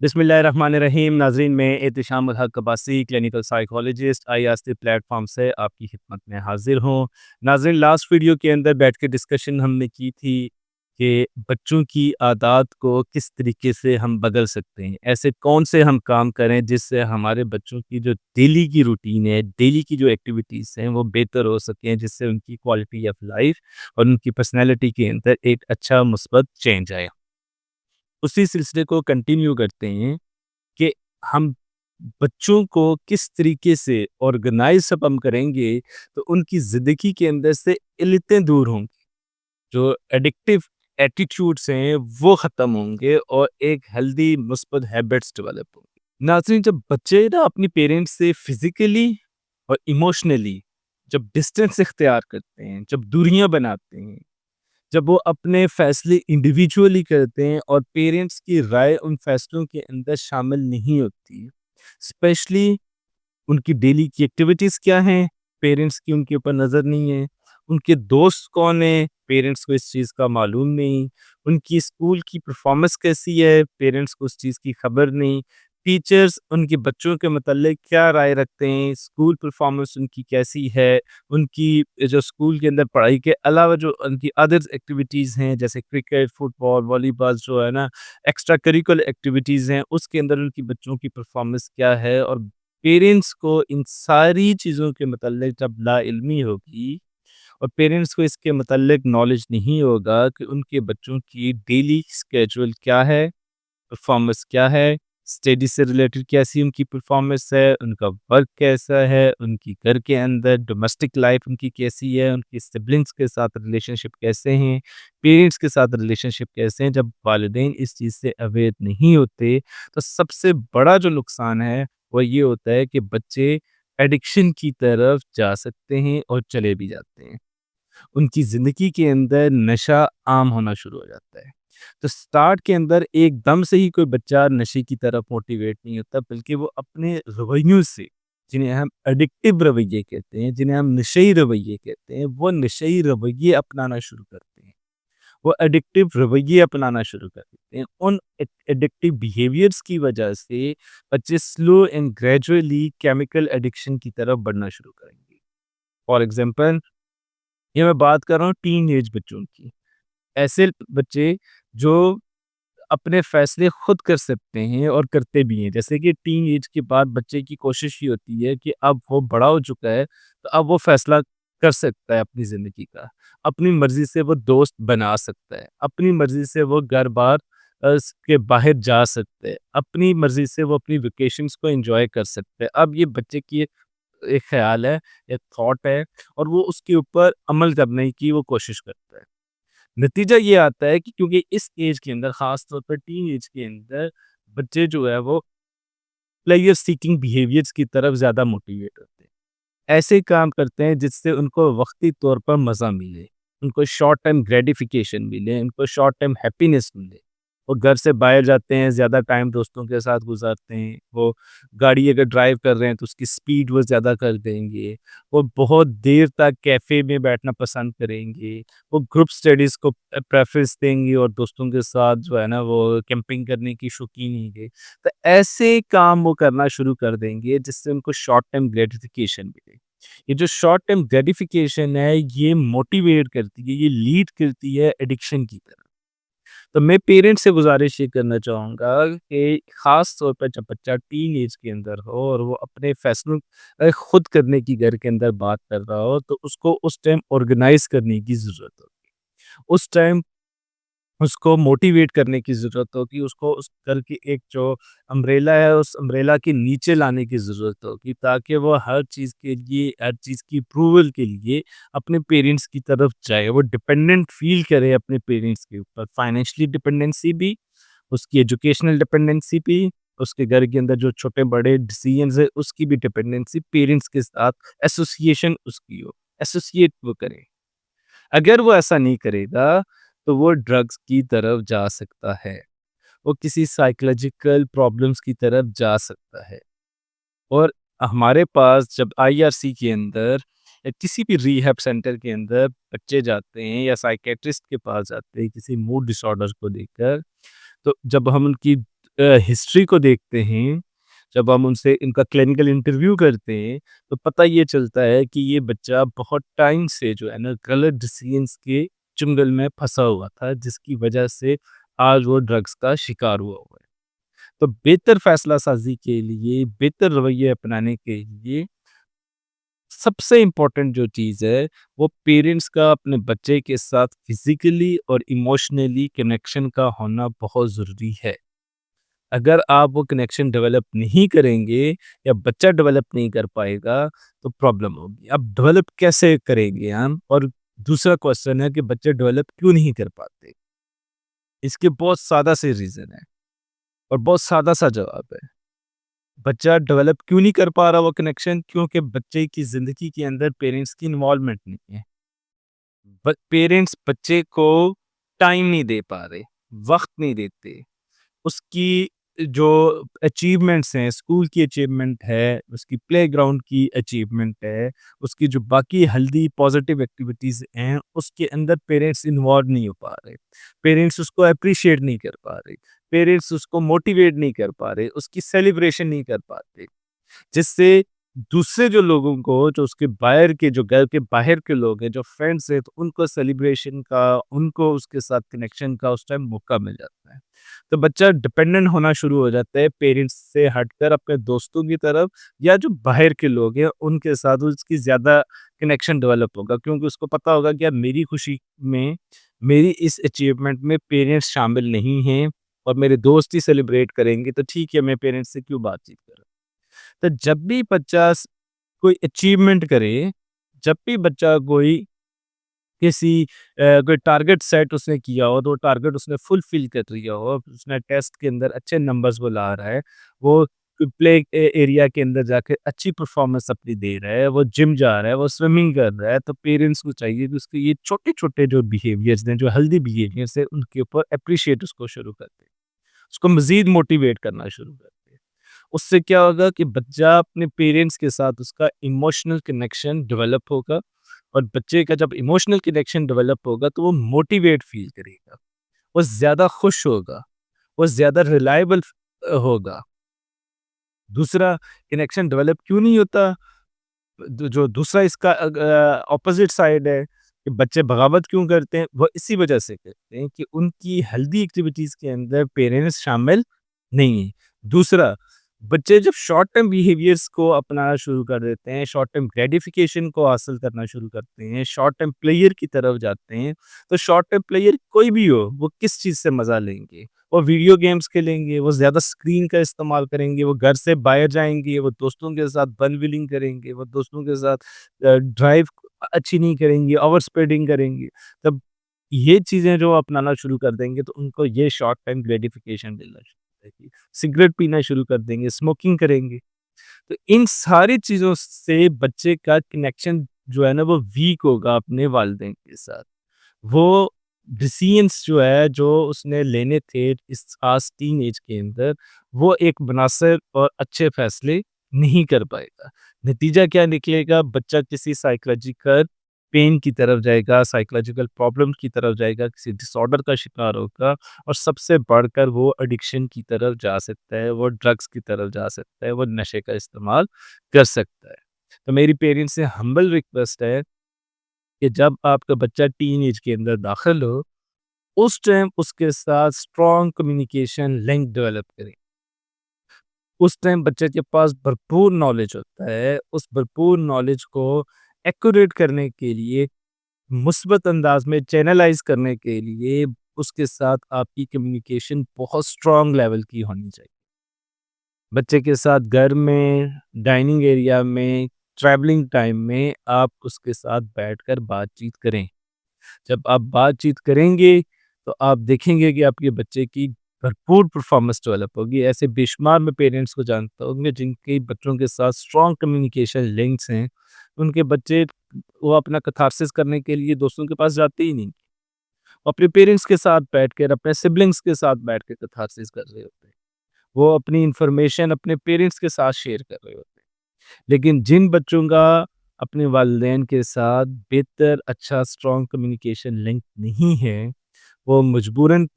बिस्मिल्लाहिर्रहमानिर्रहीम। नाज़रीन, मैं Ehtisham ul Haq Abbasi, clinical psychologist IAST platform से आपकी खिदमत में हाजिर हूँ। नाज़रीन, लास्ट वीडियो के अंदर बैठ के डिस्कशन हमने की थी कि बच्चों की आदत को किस तरीके से हम बदल सकते हैं। ऐसे कौन से हम काम करें जिससे हमारे बच्चों की जो डेली की रूटीन है, डेली की जो एक्टिविटीज़ हैं वो बेहतर हो सकें, जिससे उनकी क्वालिटी ऑफ लाइफ और उनकी पर्सनैलिटी के अंदर एक अच्छा मुस्बत चेंज आए। उसी सिलसिले को कंटिन्यू करते हैं कि हम बच्चों को किस तरीके से ऑर्गेनाइज जब हम करेंगे तो उनकी ज़िंदगी के अंदर से इल्लतें दूर होंगी, जो एडिक्टिव एटीट्यूड्स हैं वो ख़त्म होंगे और एक हेल्दी मुस्बत हैबिट्स डेवलप होंगी। नाज़रीन, जब बच्चे ना अपनी पेरेंट्स से फिज़िकली और इमोशनली जब डिस्टेंस इख्तियार करते हैं, जब दूरियां बनाते हैं, जब वो अपने फैसले इंडिविजुअली करते हैं और पेरेंट्स की राय उन फैसलों के अंदर शामिल नहीं होती, स्पेशली उनकी डेली की एक्टिविटीज़ क्या हैं, पेरेंट्स की उनके ऊपर नज़र नहीं है, उनके दोस्त कौन हैं, पेरेंट्स को इस चीज़ का मालूम नहीं, उनकी स्कूल की परफॉर्मेंस कैसी है, पेरेंट्स को उस चीज़ की खबर नहीं, टीचर्स उनके बच्चों के मतलब क्या राय रखते हैं, स्कूल परफॉर्मेंस उनकी कैसी है, उनकी जो स्कूल के अंदर पढ़ाई के अलावा जो उनकी अदर्स एक्टिविटीज़ हैं, जैसे क्रिकेट, फुटबॉल, वॉलीबॉल जो है ना, एक्स्ट्रा करिकुलर एक्टिविटीज़ हैं, उसके अंदर उनकी बच्चों की परफॉर्मेंस क्या है। और पेरेंट्स को इन सारी चीज़ों के मतलब जब लाइल्मी होगी और पेरेंट्स को इसके मतलब नॉलेज नहीं होगा कि उनके बच्चों की डेली स्केड्यूल क्या है, परफॉर्मेंस क्या है, स्टडी से रिलेटेड कैसी उनकी परफॉर्मेंस है, उनका वर्क कैसा है, उनकी घर के अंदर डोमेस्टिक लाइफ उनकी कैसी है, उनकी सिबलिंग्स के साथ रिलेशनशिप कैसे हैं, पेरेंट्स के साथ रिलेशनशिप कैसे हैं। जब वालिदैन इस चीज़ से अवेयर नहीं होते, तो सबसे बड़ा जो नुकसान है, वो ये होता है कि बच्चे एडिक्शन की तरफ जा सकते हैं और चले भी जाते हैं। उनकी ज़िंदगी के अंदर नशा आम होना शुरू हो जाता है। तो स्टार्ट के अंदर एकदम से ही कोई बच्चा नशे की तरफ मोटिवेट नहीं होता, बल्कि वो अपने रवैयों से, जिन्हें हम एडिक्टिव रवैये कहते हैं, जिन्हें हम नशेई रवैये कहते हैं, वो नशेई रवैये अपनाना शुरू करते हैं। वो एडिक्टिव रवैये अपनाना शुरू कर देते हैं। उन एडिक्टिव बिहेवियर्स की वजह से बच्चे slow and gradually chemical addiction की तरफ बढ़ना शुरू करेंगे। फॉर एग्ज़ाम्पल, ये मैं बात कर रहा हूँ टीन एज बच्चों की। ऐसे बच्चे जो अपने फैसले खुद कर सकते हैं और करते भी हैं। जैसे कि टीन एज के बाद बच्चे की कोशिश ये होती है कि अब वो बड़ा हो चुका है, तो अब वो फैसला कर सकता है अपनी ज़िंदगी का। अपनी मर्ज़ी से वो दोस्त बना सकता है, अपनी मर्ज़ी से वो घर-बार के बाहर जा सकते हैं, अपनी मर्ज़ी से वो अपनी वेकेशंस को एन्जॉय कर सकते हैं। अब ये बच्चे की एक ख़्याल है, एक थॉट है और वो उसके ऊपर अमल करने की वो कोशिश करता है। नतीजा ये आता है कि क्योंकि इस एज के अंदर ख़ास तौर पर टीन एज के अंदर बच्चे जो है वो प्लेयर सीकिंग बिहेवियर्स की तरफ ज़्यादा मोटिवेट होते हैं। ऐसे काम करते हैं जिससे उनको वक़्ती तौर पर मज़ा मिले, उनको शॉर्ट टर्म ग्रेटिफ़िकेशन मिले, उनको शॉर्ट टर्म हैप्पीनेस मिले। वो घर से बाहर जाते हैं, ज़्यादा टाइम दोस्तों के साथ गुज़ारते हैं, वो गाड़ी अगर ड्राइव कर रहे हैं तो उसकी स्पीड वो ज़्यादा कर देंगे, वो बहुत देर तक कैफ़े में बैठना पसंद करेंगे, वो ग्रुप स्टडीज़ को प्रेफ़रेंस देंगे और दोस्तों के साथ जो है ना वो कैंपिंग करने की शौकीन होंगे। तो ऐसे काम वो करना शुरू कर देंगे जिससे उनको शॉर्ट टर्म ग्रेटिफिकेशन मिले। ये जो शॉर्ट टर्म ग्रेटिफिकेशन है ये मोटिवेट करती है, ये लीड करती है एडिक्शन की तरफ। तो मैं पेरेंट्स से गुजारिश ये करना चाहूँगा कि ख़ास तौर पर जब बच्चा टीन एज के अंदर हो और वो अपने फैसलों खुद करने की घर के अंदर बात कर रहा हो, तो उसको उस टाइम ऑर्गेनाइज करने की ज़रूरत होती है। उस टाइम उसको मोटिवेट करने की ज़रूरत होगी, उसको उस घर की एक जो अम्ब्रेला है, उस अम्ब्रेला के नीचे लाने की ज़रूरत होगी, ताकि वो हर चीज़ के लिए, हर चीज़ की अप्रूवल के लिए अपने पेरेंट्स की तरफ जाए। वो डिपेंडेंट फ़ील करे अपने पेरेंट्स के ऊपर, फाइनेंशियली डिपेंडेंसी भी, उसकी एजुकेशनल डिपेंडेंसी भी, उसके घर के अंदर जो छोटे-बड़े डिसीज़न्स हैं, उसकी भी डिपेंडेंसी पेरेंट्स के साथ एसोसिएशन उसकी हो, एसोसिएट वो करे। अगर वो ऐसा नहीं करेगा, तो वो ड्रग्स की तरफ जा सकता है। वो किसी साइकोलॉजिकल प्रॉब्लम्स की तरफ जा सकता है। और हमारे पास जब आईआरसी के अंदर या किसी भी रिहैब सेंटर के अंदर बच्चे जाते हैं या साइकियाट्रिस्ट के पास जाते हैं किसी मूड डिसऑर्डर को लेकर, तो जब हम उनकी हिस्ट्री को देखते हैं, जब हम उनसे इनका क्लिनिकल इंटरव्यू करते हैं, तो पता ये चलता है कि ये बच्चा बहुत टाइम से जो है ना गलत डिसीजंस के चुंगल में फँसा हुआ था, जिसकी वजह से आज वो ड्रग्स का शिकार हुआ हुआ है। तो बेहतर फैसला साज़ी के लिए, बेहतर रवैये अपनाने के लिए सबसे इम्पोर्टेंट जो चीज़ है, वो पेरेंट्स का अपने बच्चे के साथ फिज़िकली और इमोशनली कनेक्शन का होना बहुत ज़रूरी है। अगर आप वो कनेक्शन डेवलप नहीं करेंगे या बच्चा डेवलप नहीं कर पाएगा, तो प्रॉब्लम होगी। अब डेवलप कैसे करेंगे हम? और दूसरा क्वेश्चन है कि बच्चे डेवलप क्यों नहीं कर पाते? इसके बहुत सादा से रीज़न है और बहुत सादा-सा जवाब है। बच्चा डेवलप क्यों नहीं कर पा रहा वो कनेक्शन? क्योंकि बच्चे की ज़िंदगी के अंदर पेरेंट्स की इन्वॉल्वमेंट नहीं है। पेरेंट्स बच्चे को टाइम नहीं दे पा रहे, वक़्त नहीं देते। उसकी जो अचीवमेंट्स हैं, स्कूल की अचीवमेंट है, उसकी प्लेग्राउंड की अचीवमेंट है, उसकी जो बाकी हेल्दी पॉजिटिव एक्टिविटीज़ हैं, उसके अंदर पेरेंट्स इन्वॉल्व नहीं हो पा रहे। पेरेंट्स उसको एप्रिशिएट नहीं कर पा रहे, पेरेंट्स उसको मोटिवेट नहीं कर पा रहे, उसकी सेलिब्रेशन नहीं कर पाते। जिससे दूसरे जो लोगों को, जो उसके बाहर के, जो घर के बाहर के लोग हैं, जो फ्रेंड्स हैं, तो उनको सेलिब्रेशन का, उनको उसके साथ कनेक्शन का उस टाइम मौका मिल जाता है। तो बच्चा डिपेंडेंट होना शुरू हो जाता है पेरेंट्स से हटकर अपने दोस्तों की तरफ, या जो बाहर के लोग हैं उनके साथ उसकी ज़्यादा कनेक्शन डेवलप होगा, क्योंकि उसको पता होगा कि यार मेरी खुशी में, मेरी इस अचीवमेंट में पेरेंट्स शामिल नहीं हैं और मेरे दोस्त ही सेलिब्रेट करेंगे, तो ठीक है, मैं पेरेंट्स से क्यों बातचीत करूँ। तो जब भी बच्चा कोई अचीवमेंट करे, जब भी बच्चा कोई कोई टारगेट सेट उसने किया हो, तो वो टारगेट उसने फुलफिल कर लिया हो, उसने टेस्ट के अंदर अच्छे नंबर्स वो ला रहा है, वो प्ले एरिया के अंदर जाके अच्छी परफॉर्मेंस अपनी दे रहा है, वो जिम जा रहा है, वो स्विमिंग कर रहा है, तो पेरेंट्स को चाहिए कि उसके ये छोटे-छोटे जो बिहेवियर्स हैं, जो हेल्दी बिहेवियर्स हैं, उनके ऊपर एप्रिशिएट उसको शुरू कर दें। उसको मज़ीद मोटिवेट करना शुरू कर दें। उससे क्या होगा कि बच्चा अपने पेरेंट्स के साथ उसका इमोशनल कनेक्शन डेवलप होगा, और बच्चे का जब इमोशनल कनेक्शन डेवलप होगा, तो वो मोटिवेट फ़ील करेगा, वो ज़्यादा खुश होगा, वो ज़्यादा रिलायबल होगा। दूसरा, कनेक्शन डेवलप क्यों नहीं होता? जो दूसरा इसका ऑपोज़िट साइड है कि बच्चे बगावत क्यों करते हैं? वो इसी वजह से करते हैं कि उनकी हेल्दी एक्टिविटीज़ के अंदर पेरेंट्स शामिल नहीं हैं। दूसरा, बच्चे जब शॉर्ट टर्म बिहेवियर्स को अपनाना शुरू कर देते हैं, शॉर्ट टर्म ग्रेटिफिकेशन को हासिल करना शुरू करते हैं, शॉर्ट टर्म प्लेयर की तरफ जाते हैं, तो शॉर्ट टर्म प्लेयर कोई भी हो, वो किस चीज़ से मज़ा लेंगे? वो वीडियो गेम्स खेलेंगे, वो ज़्यादा स्क्रीन का इस्तेमाल करेंगे, वो घर से बाहर जाएँगे, वो दोस्तों के साथ बन-विलिंग करेंगे, वो दोस्तों के साथ ड्राइव अच्छी नहीं करेंगे, ओवर स्पेडिंग करेंगे। तब ये चीज़ें जो अपनाना शुरू कर देंगे, तो उनको ये शॉर्ट टाइम ग्रेटिफिकेशन मिलना शुरू हो जाएगी। सिगरेट पीना शुरू कर देंगे, स्मोकिंग करेंगे। तो इन सारी चीज़ों से बच्चे का कनेक्शन जो है ना, वो वीक होगा अपने वालिदैन के साथ। वो डिसीज़न्स जो है, जो उसने लेने थे इस खास टीनेज के अंदर, वो एक मुनासिब और अच्छे फैसले नहीं कर पाएगा। नतीजा क्या निकलेगा? बच्चा किसी साइकोलॉजिकल पेन की तरफ जाएगा, साइकोलॉजिकल प्रॉब्लम की तरफ जाएगा, किसी डिसऑर्डर का शिकार होगा, और सबसे बढ़कर वो एडिक्शन की तरफ जा सकता है, वो ड्रग्स की तरफ जा सकता है, वो नशे का इस्तेमाल कर सकता है। तो मेरी पेरेंट्स से हम्बल रिक्वेस्ट है कि जब आपका बच्चा टीनेज के अंदर दाखिल हो, उस टाइम उसके साथ स्ट्रॉन्ग कम्युनिकेशन लिंक डेवलप करें। उस टाइम बच्चे के पास भरपूर नॉलेज होता है, उस भरपूर नॉलेज को एक्यूरेट करने के लिए, मुस्बत अंदाज में चैनलाइज़ करने के लिए, उसके साथ आपकी कम्युनिकेशन बहुत स्ट्रॉन्ग लेवल की होनी चाहिए। बच्चे के साथ घर में, डाइनिंग एरिया में, ट्रैवलिंग टाइम में आप उसके साथ बैठकर बातचीत करें। जब आप बातचीत करेंगे, तो आप देखेंगे कि आपके बच्चे की भरपूर परफॉर्मेंस डेवलप होगी। ऐसे बेशुमार मैं पेरेंट्स को जानता हूँ कि जिनके बच्चों के साथ स्ट्रॉन्ग कम्युनिकेशन लिंक्स हैं, उनके बच्चे वो अपना कैथारसिस करने के लिए दोस्तों के पास जाते ही नहीं। वो अपने पेरेंट्स के साथ बैठकर, अपने सिबलिंग्स के साथ बैठ के कैथारसिस कर रहे होते हैं। वो अपनी इन्फॉर्मेशन अपने पेरेंट्स के साथ शेयर कर रहे होते हैं। लेकिन जिन बच्चों का अपने वालिदैन के साथ बेहतर, अच्छा, स्ट्रॉन्ग कम्युनिकेशन लिंक नहीं है, वो मजबूरन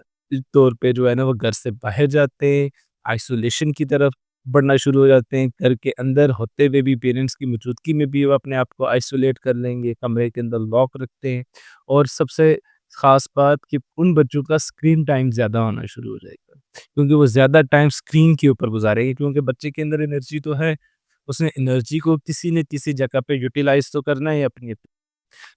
तौर पे जो है ना, वो घर से बाहर जाते हैं, आइसोलेशन की तरफ बढ़ना शुरू हो जाते हैं। घर के अंदर होते हुए भी पेरेंट्स की मौजूदगी में भी वो अपने आप को आइसोलेट कर लेंगे, कमरे के अंदर लॉक रखते हैं। और सबसे ख़ास बात कि उन बच्चों का स्क्रीन टाइम ज़्यादा होना शुरू हो जाएगा, क्योंकि वो ज़्यादा टाइम स्क्रीन के ऊपर गुज़ारेंगे, क्योंकि बच्चे के अंदर एनर्जी तो है, उसने एनर्जी को किसी न किसी जगह पे यूटिलाइज़ तो करना है अपनी।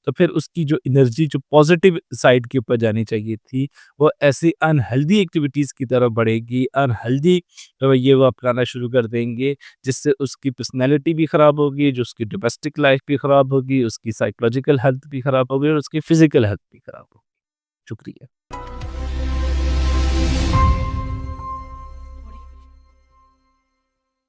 तो फिर उसकी जो एनर्जी जो पॉजिटिव साइड के ऊपर जानी चाहिए थी, वो ऐसी अनहेल्दी एक्टिविटीज़ की तरफ बढ़ेगी, अनहेल्दी रवैये वो अपनाना शुरू कर देंगे, जिससे उसकी पर्सनैलिटी भी ख़राब होगी, जो उसकी डोमेस्टिक लाइफ़ भी ख़राब होगी, उसकी साइकोलॉजिकल हेल्थ भी ख़राब होगी और उसकी फ़िज़िकल हेल्थ भी ख़राब होगी। शुक्रिया।